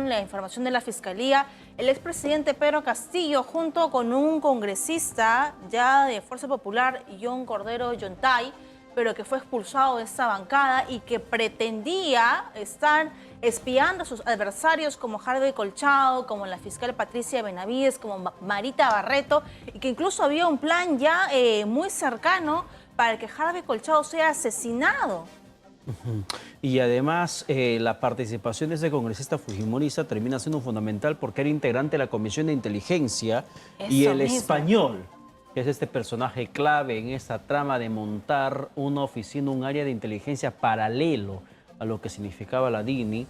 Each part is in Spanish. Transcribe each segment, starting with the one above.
según la información de la Fiscalía, el expresidente Pedro Castillo, junto con un congresista ya de Fuerza Popular, John Cordero Yontay, pero que fue expulsado de esta bancada y que pretendía estar espiando a sus adversarios como Harvey Colchado, como la fiscal Patricia Benavides, como Marita Barreto, y que incluso había un plan ya muy cercano para que Harvey Colchado sea asesinado. Y además, la participación de ese congresista fujimorista termina siendo fundamental porque era integrante de la Comisión de Inteligencia y Eso el mismo. español, que es este personaje clave en esta trama de montar una oficina, un área de inteligencia paralelo a lo que significaba la DINI,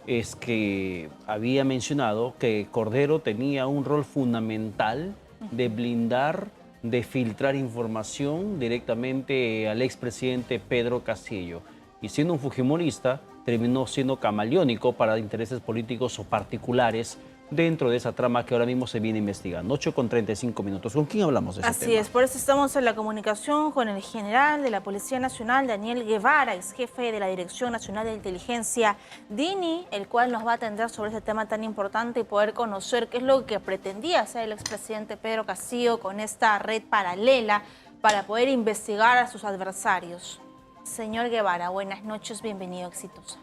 es que había mencionado que Cordero tenía un rol fundamental de blindar, de filtrar información directamente al expresidente Pedro Castillo. Y siendo un fujimorista, terminó siendo camaleónico para intereses políticos o particulares dentro de esa trama que ahora mismo se viene investigando. 8:35. ¿Con quién hablamos de ese tema? Así es, por eso estamos en la comunicación con el general de la Policía Nacional, Daniel Guevara, ex jefe de la Dirección Nacional de Inteligencia, DINI, el cual nos va a atender sobre este tema tan importante y poder conocer qué es lo que pretendía hacer el expresidente Pedro Castillo con esta red paralela para poder investigar a sus adversarios. Señor Guevara, buenas noches, bienvenido, Exitosa.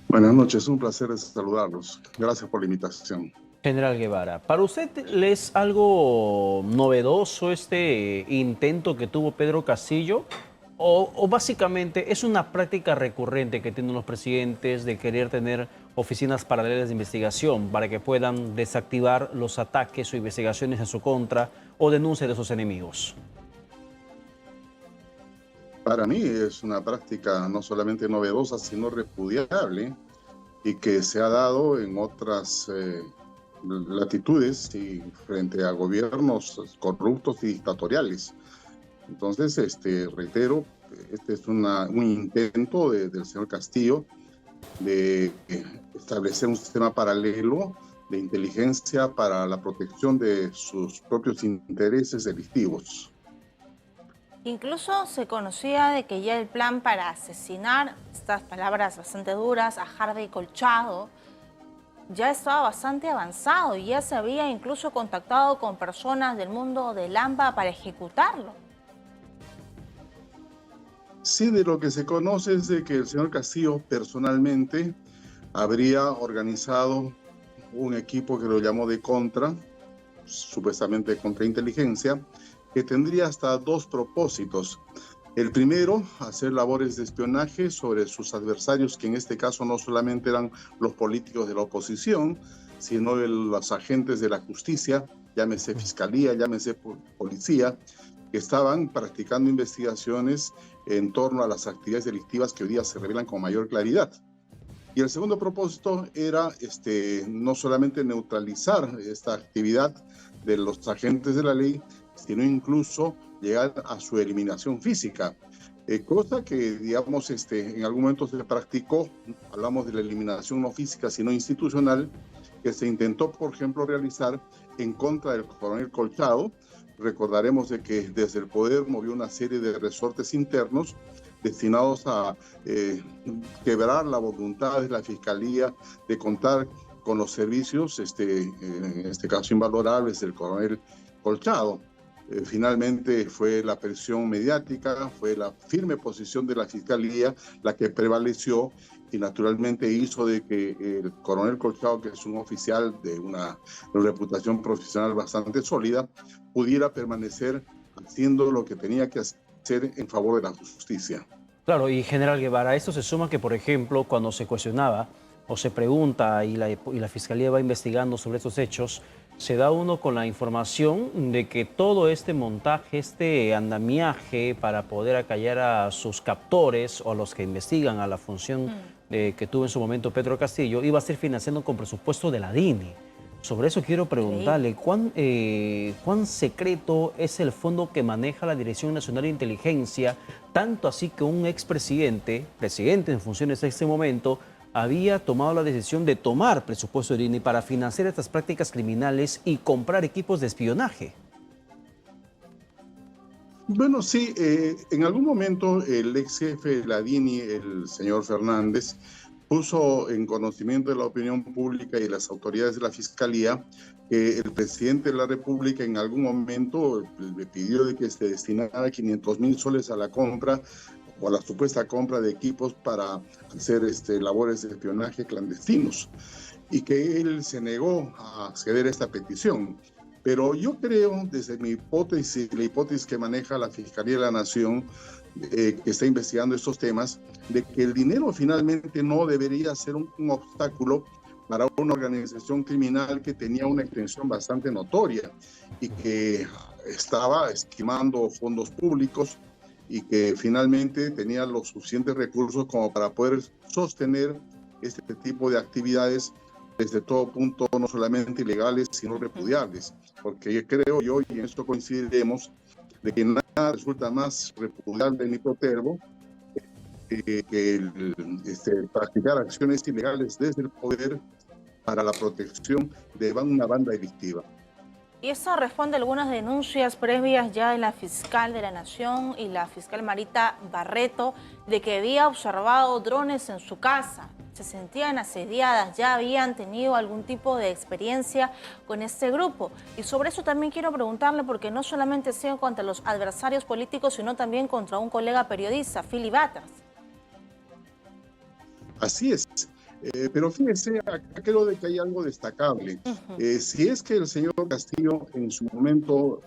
Buenas noches, un placer saludarlos. Gracias por la invitación. General Guevara, ¿para usted le es algo novedoso este intento que tuvo Pedro Castillo? ¿O básicamente es una práctica recurrente que tienen los presidentes de querer tener oficinas paralelas de investigación para que puedan desactivar los ataques o investigaciones en su contra o denuncias de sus enemigos? Para mí es una práctica no solamente novedosa, sino repudiable y que se ha dado en otras latitudes y frente a gobiernos corruptos y dictatoriales. Entonces, reitero, este es un intento del señor Castillo de establecer un sistema paralelo de inteligencia para la protección de sus propios intereses delictivos. Incluso se conocía de que ya el plan para asesinar, estas palabras bastante duras, a Harvey Colchado, ya estaba bastante avanzado y ya se había incluso contactado con personas del mundo del AMPA para ejecutarlo. Sí, de lo que se conoce es de que el señor Castillo personalmente habría organizado un equipo que lo llamó de contra, supuestamente de contrainteligencia, que tendría hasta dos propósitos. El primero, hacer labores de espionaje sobre sus adversarios, que en este caso no solamente eran los políticos de la oposición, sino los agentes de la justicia, llámese fiscalía, llámese policía, que estaban practicando investigaciones en torno a las actividades delictivas que hoy día se revelan con mayor claridad. Y el segundo propósito era no solamente neutralizar esta actividad de los agentes de la ley, sino incluso llegar a su eliminación física, cosa que, digamos, en algún momento se practicó. Hablamos de la eliminación no física, sino institucional, que se intentó, por ejemplo, realizar en contra del coronel Colchado. Recordaremos de que desde el poder movió una serie de resortes internos destinados a quebrar la voluntad de la Fiscalía de contar con los servicios, en este caso invalorables, del coronel Colchado. Finalmente fue la presión mediática, fue la firme posición de la Fiscalía la que prevaleció y naturalmente hizo de que el coronel Colchado, que es un oficial de una reputación profesional bastante sólida, pudiera permanecer haciendo lo que tenía que hacer en favor de la justicia. Claro, y General Guevara, a esto se suma que, por ejemplo, cuando se cuestionaba o se pregunta y la Fiscalía va investigando sobre estos hechos, se da uno con la información de que todo este montaje, este andamiaje para poder acallar a sus captores o a los que investigan a la función que tuvo en su momento Pedro Castillo, iba a ser financiando con presupuesto de la DINI. Sobre eso quiero preguntarle, ¿cuán secreto es el fondo que maneja la Dirección Nacional de Inteligencia? Tanto así que un expresidente, presidente en funciones en este momento, había tomado la decisión de tomar presupuesto de DINI para financiar estas prácticas criminales y comprar equipos de espionaje. Bueno, sí, en algún momento el ex jefe de la DINI, el señor Fernández, puso en conocimiento de la opinión pública y las autoridades de la Fiscalía que el presidente de la República en algún momento le pidió de que se destinara 500,000 soles a la compra o a la supuesta compra de equipos para hacer labores de espionaje clandestinos, y que él se negó a acceder a esta petición. Pero yo creo, desde mi hipótesis, la hipótesis que maneja la Fiscalía de la Nación, que está investigando estos temas, de que el dinero finalmente no debería ser un obstáculo para una organización criminal que tenía una extensión bastante notoria y que estaba esquimando fondos públicos y que finalmente tenía los suficientes recursos como para poder sostener este tipo de actividades desde todo punto, no solamente ilegales, sino repudiables. Porque creo yo, y en esto coincidiremos, de que nada resulta más repudiable en mi protervo que practicar acciones ilegales desde el poder para la protección de una banda delictiva. Y eso responde a algunas denuncias previas ya de la fiscal de la Nación y la fiscal Marita Barreto de que había observado drones en su casa. Se sentían asediadas, ya habían tenido algún tipo de experiencia con este grupo. Y sobre eso también quiero preguntarle, porque no solamente ha sido contra los adversarios políticos, sino también contra un colega periodista, Philly Batas. Así es. Pero fíjese, acá creo de que hay algo destacable. Si es que el señor Castillo en su momento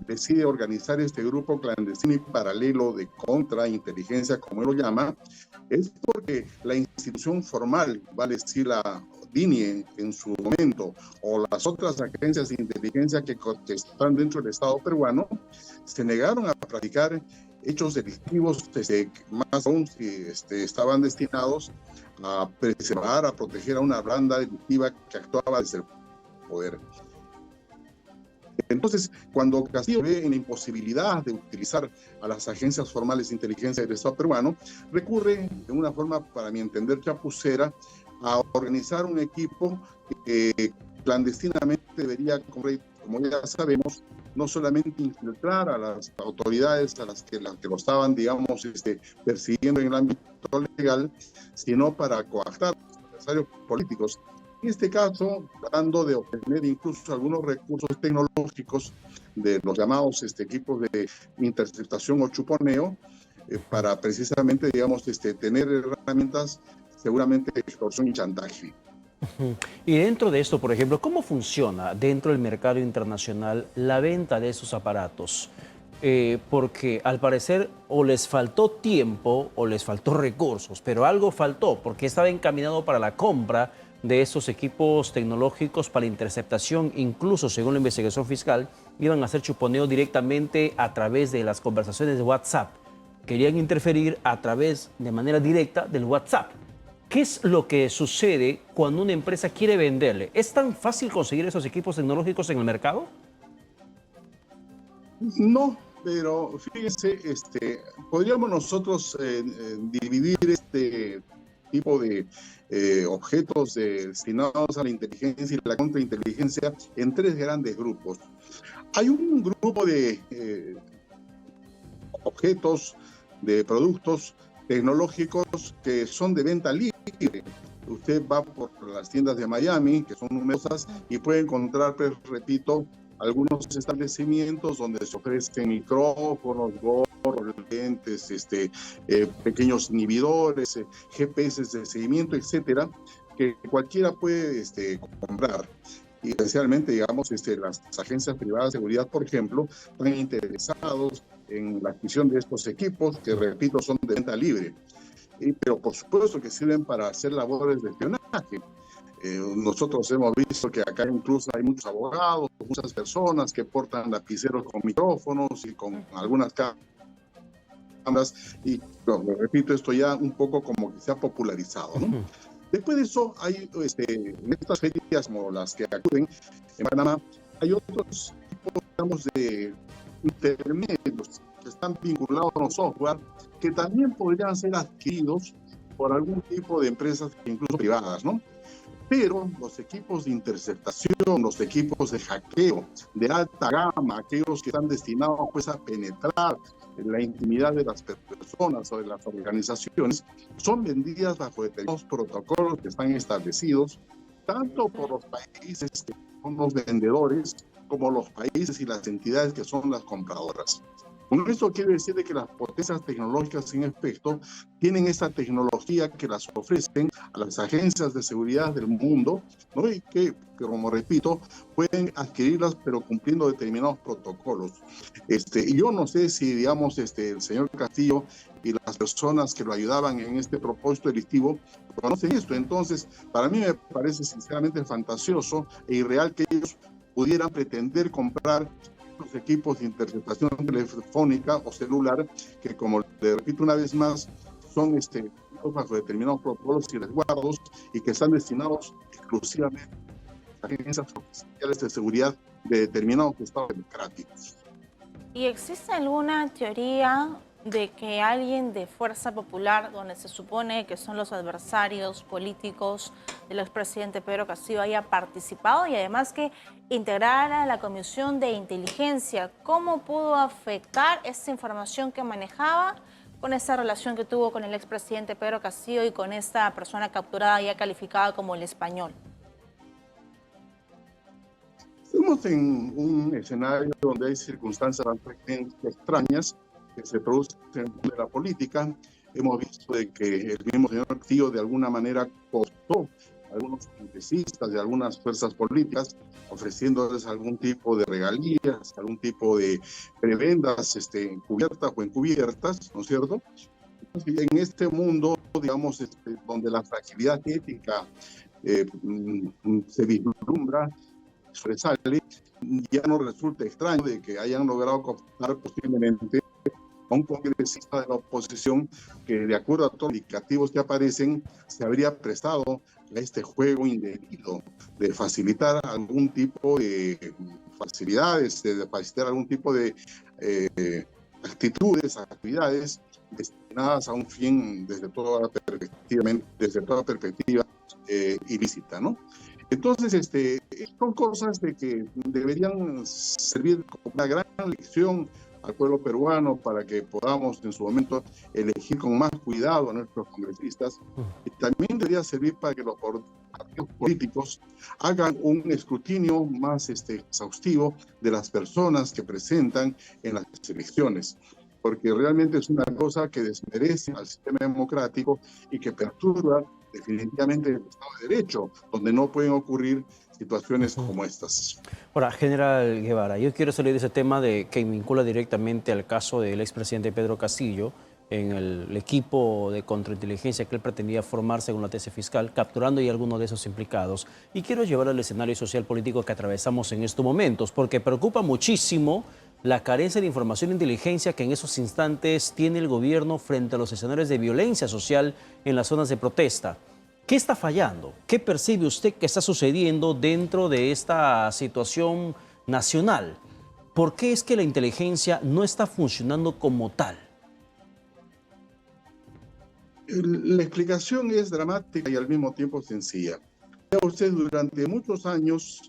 decide organizar este grupo clandestino y paralelo de contrainteligencia, como él lo llama, es porque la institución formal, vale decir la DINIE en su momento, o las otras agencias de inteligencia que están dentro del Estado peruano, se negaron a practicar hechos delictivos, más aún si estaban destinados a preservar, a proteger a una banda delictiva que actuaba desde el poder. Entonces, cuando Castillo ve en la imposibilidad de utilizar a las agencias formales de inteligencia del Estado peruano, recurre de una forma, para mi entender, chapucera, a organizar un equipo que clandestinamente debería, como ya sabemos, no solamente infiltrar a las autoridades a las que lo estaban, digamos, persiguiendo en el ámbito legal, sino para coactar a los adversarios políticos. En este caso, tratando de obtener incluso algunos recursos tecnológicos de los llamados equipos de interceptación o chuponeo, para precisamente, digamos, tener herramientas seguramente de extorsión y chantaje. Y dentro de esto, por ejemplo, ¿cómo funciona dentro del mercado internacional la venta de esos aparatos? Porque al parecer o les faltó tiempo o les faltó recursos, pero algo faltó porque estaba encaminado para la compra de estos equipos tecnológicos para interceptación, incluso según la investigación fiscal, iban a hacer chuponeo directamente a través de las conversaciones de WhatsApp. Querían interferir a través, de manera directa, del WhatsApp. ¿Qué es lo que sucede cuando una empresa quiere venderle? ¿Es tan fácil conseguir esos equipos tecnológicos en el mercado? No, pero fíjense, podríamos nosotros dividir este tipo de objetos destinados a la inteligencia y la contrainteligencia en tres grandes grupos. Hay un grupo de objetos, de productos tecnológicos que son de venta libre. Usted va por las tiendas de Miami, que son numerosas, y puede encontrar, pues, repito, algunos establecimientos donde se ofrecen micrófonos, gorros, lentes, pequeños inhibidores, GPS de seguimiento, etcétera, que cualquiera puede comprar. Y especialmente, digamos, las agencias privadas de seguridad, por ejemplo, están interesados en la adquisición de estos equipos, que, repito, son de venta libre. Pero por supuesto que sirven para hacer labores de espionaje. Nosotros hemos visto que acá incluso hay muchos abogados, muchas personas que portan lapiceros con micrófonos y con algunas cámaras, y repito, esto ya un poco como que se ha popularizado, ¿no? Después de eso, hay en estas ferias como las que acuden en Panamá, hay otros tipos, digamos, de intermedios que están vinculados a los software que también podrían ser adquiridos por algún tipo de empresas, incluso privadas, ¿no? Pero los equipos de interceptación, los equipos de hackeo de alta gama, aquellos que están destinados, pues, a penetrar la intimidad de las personas o de las organizaciones, son vendidas bajo determinados protocolos que están establecidos tanto por los países que son los vendedores como los países y las entidades que son las compradoras. Con esto quiere decir de que las potencias tecnológicas, en efecto, tienen esta tecnología que las ofrecen a las agencias de seguridad del mundo, ¿no? Y que, como repito, pueden adquirirlas, pero cumpliendo determinados protocolos. Y yo no sé si, digamos, el señor Castillo y las personas que lo ayudaban en este propósito delictivo conocen esto. Entonces, para mí me parece sinceramente fantasioso e irreal que ellos pudieran pretender comprar los equipos de interceptación telefónica o celular, que, como le repito una vez más, son bajo determinados protocolos y resguardos y que están destinados exclusivamente a agencias oficiales de seguridad de determinados estados democráticos. ¿Y existe alguna teoría de que alguien de Fuerza Popular, donde se supone que son los adversarios políticos del expresidente Pedro Castillo, haya participado y además que integrara la Comisión de Inteligencia? ¿Cómo pudo afectar esta información que manejaba con esa relación que tuvo con el expresidente Pedro Castillo y con esta persona capturada ya calificada como el español? Estamos en un escenario donde hay circunstancias bastante extrañas que se producen en la política. Hemos visto de que el mismo señor Castillo de alguna manera costó a algunos congresistas de algunas fuerzas políticas, ofreciéndoles algún tipo de regalías, algún tipo de prebendas encubiertas o encubiertas, ¿no es cierto? Y en este mundo, digamos, donde la fragilidad ética se vislumbra, sobresale, ya no resulta extraño de que hayan logrado cooptar posiblemente a un congresista de la oposición que, de acuerdo a todos los indicativos que aparecen, se habría prestado a este juego indebido de facilitar algún tipo de facilidades, de facilitar algún tipo de actividades destinadas a un fin desde toda perspectiva ilícita, ¿no? Entonces, son cosas de que deberían servir como una gran lección al pueblo peruano para que podamos en su momento elegir con más cuidado a nuestros congresistas, y también debería servir para que los partidos políticos hagan un escrutinio más exhaustivo de las personas que presentan en las elecciones, porque realmente es una cosa que desmerece al sistema democrático y que perturba definitivamente el Estado de Derecho, donde no pueden ocurrir situaciones como estas. Ahora, general Guevara, yo quiero salir de ese tema que vincula directamente al caso del expresidente Pedro Castillo en el equipo de contrainteligencia que él pretendía formar según la tesis fiscal, capturando ya algunos de esos implicados. Y quiero llevar al escenario social político que atravesamos en estos momentos, porque preocupa muchísimo la carencia de información e inteligencia que en esos instantes tiene el gobierno frente a los escenarios de violencia social en las zonas de protesta. ¿Qué está fallando? ¿Qué percibe usted que está sucediendo dentro de esta situación nacional? ¿Por qué es que la inteligencia no está funcionando como tal? La explicación es dramática y al mismo tiempo sencilla. Vea usted, durante muchos años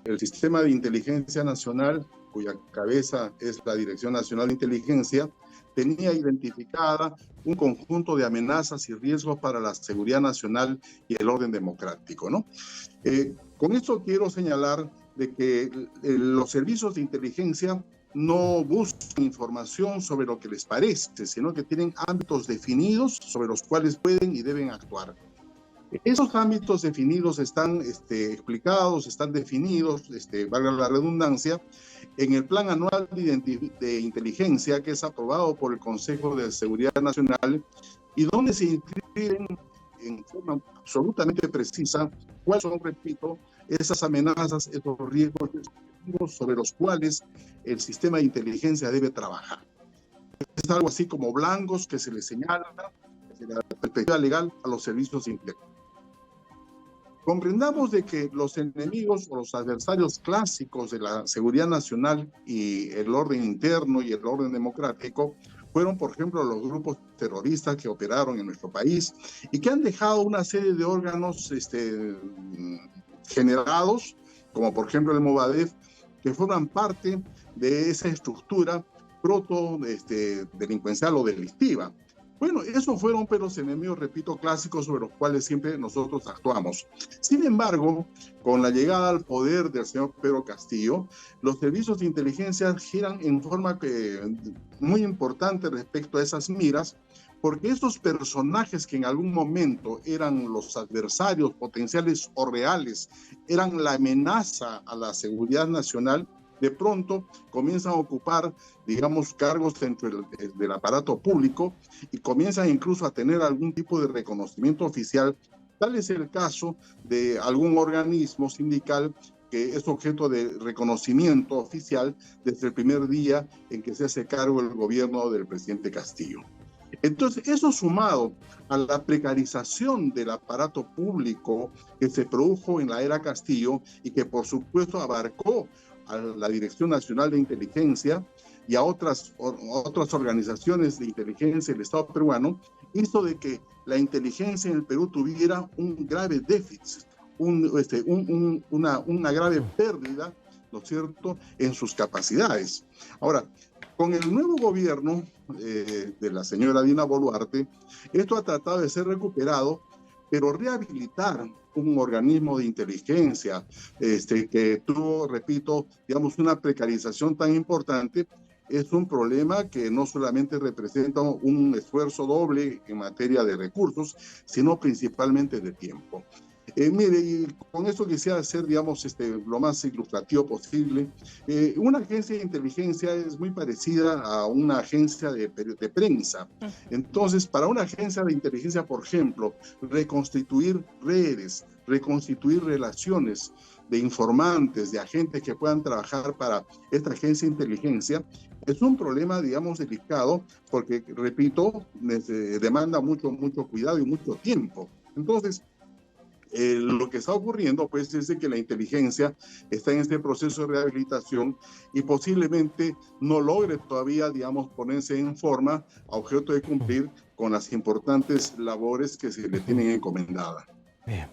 el sistema de inteligencia nacional, cuya cabeza es la Dirección Nacional de Inteligencia, tenía identificada un conjunto de amenazas y riesgos para la seguridad nacional y el orden democrático, ¿no? Con esto quiero señalar de que los servicios de inteligencia no buscan información sobre lo que les parece, sino que tienen ámbitos definidos sobre los cuales pueden y deben actuar. Esos ámbitos definidos están explicados, están definidos, valga la redundancia, en el Plan Anual de Inteligencia que es aprobado por el Consejo de Seguridad Nacional y donde se inscriben en forma absolutamente precisa cuáles son, repito, esas amenazas, esos riesgos sobre los cuales el sistema de inteligencia debe trabajar. Es algo así como blancos que se les señala desde la perspectiva legal a los servicios de inteligencia. Comprendamos de que los enemigos o los adversarios clásicos de la seguridad nacional y el orden interno y el orden democrático fueron, por ejemplo, los grupos terroristas que operaron en nuestro país y que han dejado una serie de órganos generados, como por ejemplo el Movadef, que forman parte de esa estructura proto delincuencial o delictiva. Bueno, esos fueron pues, los enemigos, repito, clásicos sobre los cuales siempre nosotros actuamos. Sin embargo, con la llegada al poder del señor Pedro Castillo, los servicios de inteligencia giran en forma muy importante respecto a esas miras, porque estos personajes que en algún momento eran los adversarios potenciales o reales, eran la amenaza a la seguridad nacional, de pronto comienzan a ocupar, digamos, cargos dentro del aparato público y comienzan incluso a tener algún tipo de reconocimiento oficial. Tal es el caso de algún organismo sindical que es objeto de reconocimiento oficial desde el primer día en que se hace cargo el gobierno del presidente Castillo. Entonces, eso sumado a la precarización del aparato público que se produjo en la era Castillo y que por supuesto abarcó a la Dirección Nacional de Inteligencia y a otras organizaciones de inteligencia del Estado peruano, hizo de que la inteligencia en el Perú tuviera un grave déficit, una grave pérdida, ¿no es cierto?, en sus capacidades. Ahora, con el nuevo gobierno de la señora Dina Boluarte, esto ha tratado de ser recuperado, pero rehabilitar un organismo de inteligencia que tuvo, repito, digamos, una precarización tan importante, es un problema que no solamente representa un esfuerzo doble en materia de recursos, sino principalmente de tiempo. Mire, y con esto quisiera hacer, digamos, lo más ilustrativo posible. Una agencia de inteligencia es muy parecida a una agencia de prensa. Entonces, para una agencia de inteligencia, por ejemplo, reconstituir redes, reconstituir relaciones de informantes, de agentes que puedan trabajar para esta agencia de inteligencia, es un problema, digamos, delicado, porque, repito, demanda mucho cuidado y mucho tiempo. Entonces, lo que está ocurriendo pues es de que la inteligencia está en este proceso de rehabilitación y posiblemente no logre todavía, digamos, ponerse en forma a objeto de cumplir con las importantes labores que se le tienen encomendada. Bien.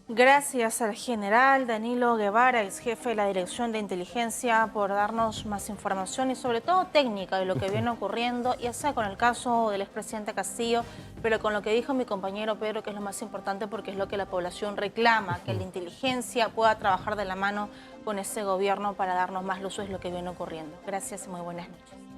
Gracias al general Danilo Guevara, ex jefe de la Dirección de Inteligencia, por darnos más información y sobre todo técnica de lo que viene ocurriendo, ya sea con el caso del expresidente Castillo, pero con lo que dijo mi compañero Pedro, que es lo más importante porque es lo que la población reclama, que la inteligencia pueda trabajar de la mano con ese gobierno para darnos más luz de lo que viene ocurriendo. Gracias y muy buenas noches.